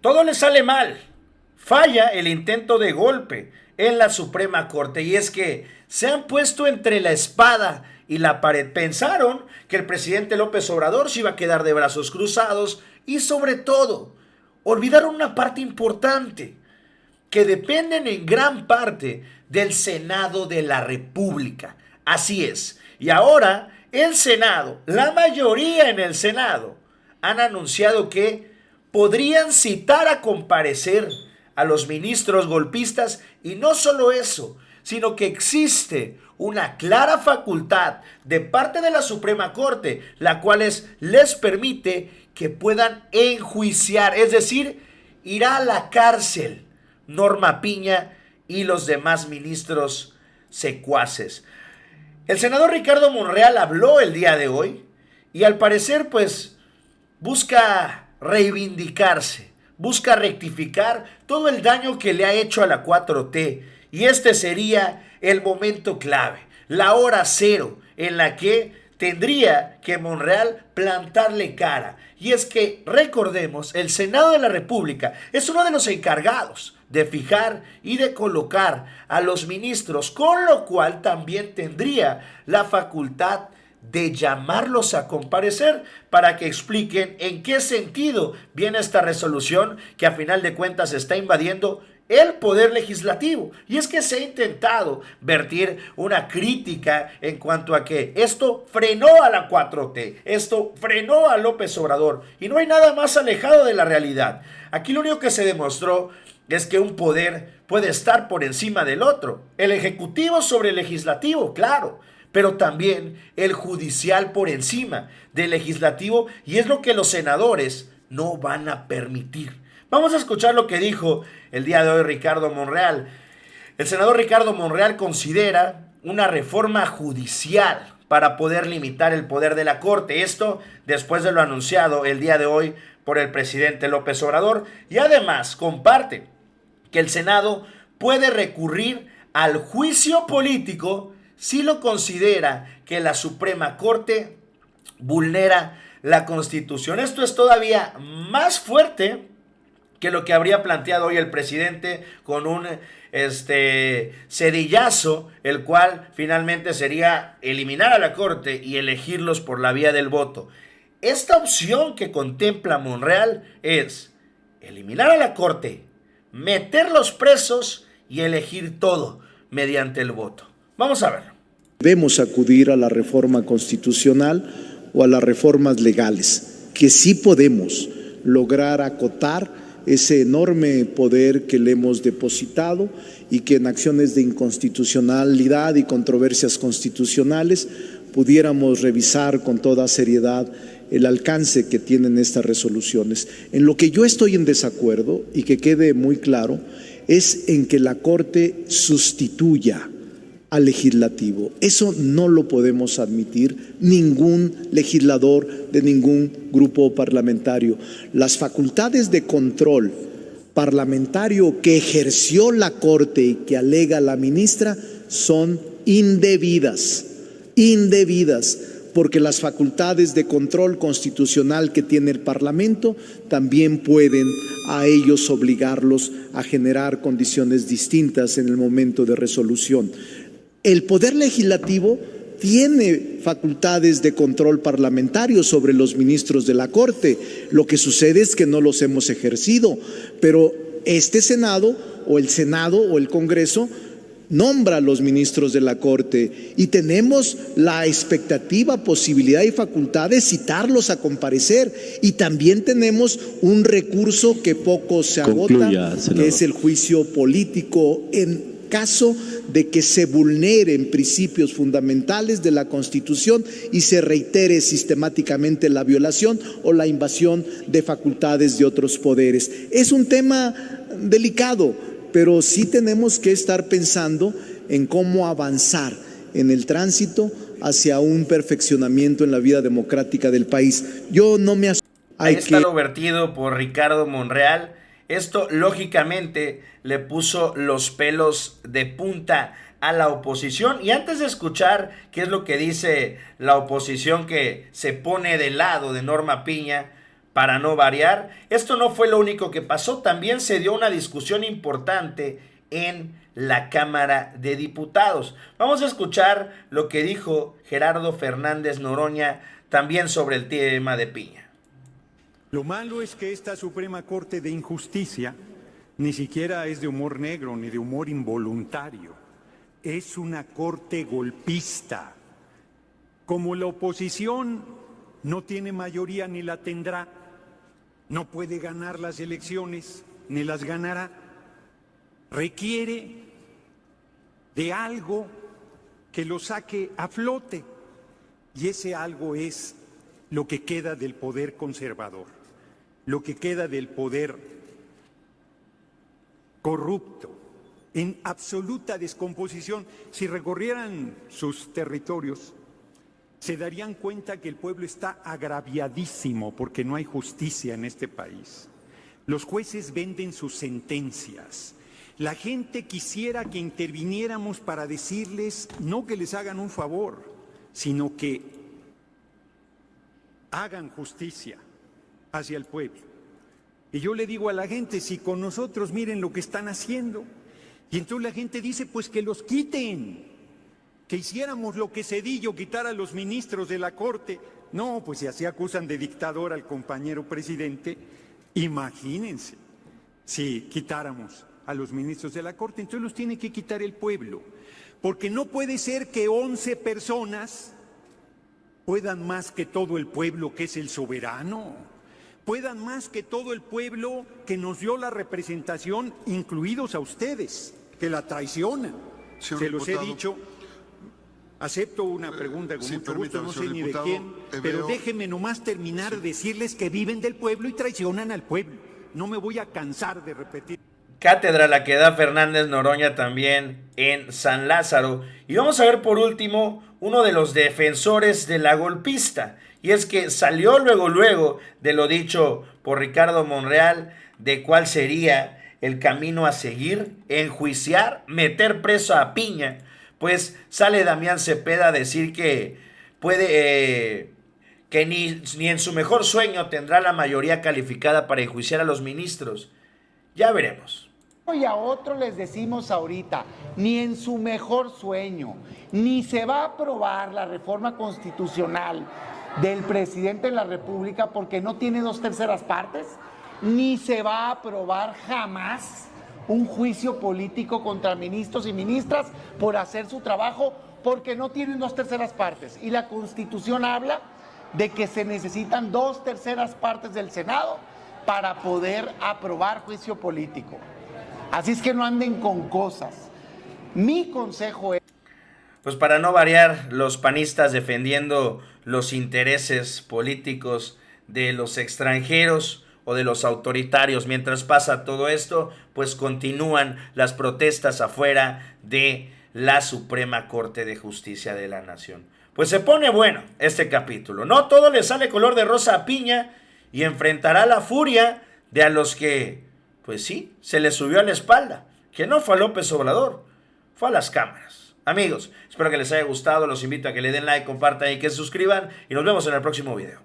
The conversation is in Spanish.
todo le sale mal. Falla el intento de golpe en la Suprema Corte, y es que se han puesto entre la espada y la pared. Pensaron que el presidente López Obrador se iba a quedar de brazos cruzados y, sobre todo, olvidaron una parte importante, que dependen en gran parte del Senado de la República. Así es. Y ahora el Senado, la mayoría en el Senado, han anunciado que podrían citar a comparecer a los ministros golpistas, y no solo eso, sino que existe una clara facultad de parte de la Suprema Corte, la cual les permite que puedan enjuiciar, es decir, irá a la cárcel Norma Piña y los demás ministros secuaces. El senador Ricardo Monreal habló el día de hoy y, al parecer, pues busca reivindicarse, busca rectificar todo el daño que le ha hecho a la 4T, y este sería el momento clave, la hora cero en la que tendría que Monreal plantarle cara. Y es que, recordemos, el Senado de la República es uno de los encargados de fijar y de colocar a los ministros, con lo cual también tendría la facultad de llamarlos a comparecer para que expliquen en qué sentido viene esta resolución que, a final de cuentas, está invadiendo el poder legislativo. Y es que se ha intentado vertir una crítica en cuanto a que esto frenó a la 4T, esto frenó a López Obrador, y no hay nada más alejado de la realidad. Aquí lo único que se demostró es que un poder puede estar por encima del otro, el ejecutivo sobre el legislativo, claro, pero también el judicial por encima del legislativo, y es lo que los senadores no van a permitir. Vamos a escuchar lo que dijo el día de hoy Ricardo Monreal. El senador Ricardo Monreal considera una reforma judicial para poder limitar el poder de la Corte. Esto después de lo anunciado el día de hoy por el presidente López Obrador, y además comparte que el Senado puede recurrir al juicio político si lo considera que la Suprema Corte vulnera la Constitución. Esto es todavía más fuerte que lo que habría planteado hoy el presidente con un cedillazo, el cual finalmente sería eliminar a la Corte y elegirlos por la vía del voto. Esta opción que contempla Monreal es eliminar a la Corte, meterlos presos y elegir todo mediante el voto. Vamos a ver. Debemos acudir a la reforma constitucional o a las reformas legales, que sí podemos lograr acotar ese enorme poder que le hemos depositado, y que en acciones de inconstitucionalidad y controversias constitucionales pudiéramos revisar con toda seriedad el alcance que tienen estas resoluciones. En lo que yo estoy en desacuerdo, y que quede muy claro, es en que la Corte sustituya al legislativo. Eso no lo podemos admitir ningún legislador de ningún grupo parlamentario. Las facultades de control parlamentario que ejerció la Corte y que alega la ministra son indebidas, porque las facultades de control constitucional que tiene el Parlamento también pueden a ellos obligarlos a generar condiciones distintas en el momento de resolución. El Poder Legislativo tiene facultades de control parlamentario sobre los ministros de la Corte. Lo que sucede es que no los hemos ejercido, pero este Senado o el Congreso nombra a los ministros de la Corte, y tenemos la expectativa, posibilidad y facultad de citarlos a comparecer, y también tenemos un recurso que poco se agota, que es el juicio político en caso de que se vulneren principios fundamentales de la Constitución y se reitere sistemáticamente la violación o la invasión de facultades de otros poderes. Es un tema delicado, pero sí tenemos que estar pensando en cómo avanzar en el tránsito hacia un perfeccionamiento en la vida democrática del país. Yo no me asusto. Ahí está lo vertido por Ricardo Monreal. Esto lógicamente le puso los pelos de punta a la oposición. Y antes de escuchar qué es lo que dice la oposición, que se pone del lado de Norma Piña, para no variar, esto no fue lo único que pasó, también se dio una discusión importante en la Cámara de Diputados. Vamos a escuchar lo que dijo Gerardo Fernández Noroña también sobre el tema de Piña. Lo malo es que esta Suprema Corte de Injusticia ni siquiera es de humor negro ni de humor involuntario. Es una corte golpista. Como la oposición no tiene mayoría ni la tendrá, no puede ganar las elecciones ni las ganará, requiere de algo que lo saque a flote. Y ese algo es lo que queda del poder conservador, lo que queda del poder corrupto, en absoluta descomposición. Si recorrieran sus territorios, se darían cuenta que el pueblo está agraviadísimo porque no hay justicia en este país. Los jueces venden sus sentencias. La gente quisiera que interviniéramos para decirles, no que les hagan un favor, sino que hagan justicia hacia el pueblo. Y yo le digo a la gente, si con nosotros miren lo que están haciendo, y entonces la gente dice, pues que los quiten, que hiciéramos lo que Zedillo, quitar a los ministros de la Corte. No, pues si así acusan de dictador al compañero presidente, imagínense si quitáramos a los ministros de la Corte. Entonces los tiene que quitar el pueblo, porque no puede ser que 11 personas puedan más que todo el pueblo que es el soberano, puedan más que todo el pueblo que nos dio la representación, incluidos a ustedes, que la traicionan. Se los he dicho. Acepto una pregunta con mucho gusto, no sé ni de quién, pero déjenme nomás terminar de decirles que viven del pueblo y traicionan al pueblo. No me voy a cansar de repetir. Cátedra la que da Fernández Noroña también en San Lázaro. Y vamos a ver por último uno de los defensores de la golpista. Y es que salió luego de lo dicho por Ricardo Monreal de cuál sería el camino a seguir, enjuiciar, meter preso a Piña. Pues sale Damián Cepeda a decir que puede que ni en su mejor sueño tendrá la mayoría calificada para enjuiciar a los ministros. Ya veremos. Y a otros les decimos ahorita, ni en su mejor sueño, ni se va a aprobar la reforma constitucional del presidente de la República porque no tiene 2/3 partes, ni se va a aprobar jamás un juicio político contra ministros y ministras por hacer su trabajo porque no tienen 2/3 partes. Y la Constitución habla de que se necesitan 2/3 partes del Senado para poder aprobar juicio político. Así es que no anden con cosas. Mi consejo es... Pues para no variar, los panistas defendiendo los intereses políticos de los extranjeros o de los autoritarios. Mientras pasa todo esto, pues continúan las protestas afuera de la Suprema Corte de Justicia de la Nación. Pues se pone bueno este capítulo. No todo le sale color de rosa a Piña y enfrentará la furia de a los que, pues sí, se les subió a la espalda. Que no fue a López Obrador, fue a las cámaras. Amigos, espero que les haya gustado. Los invito a que le den like, compartan y que se suscriban. Y nos vemos en el próximo video.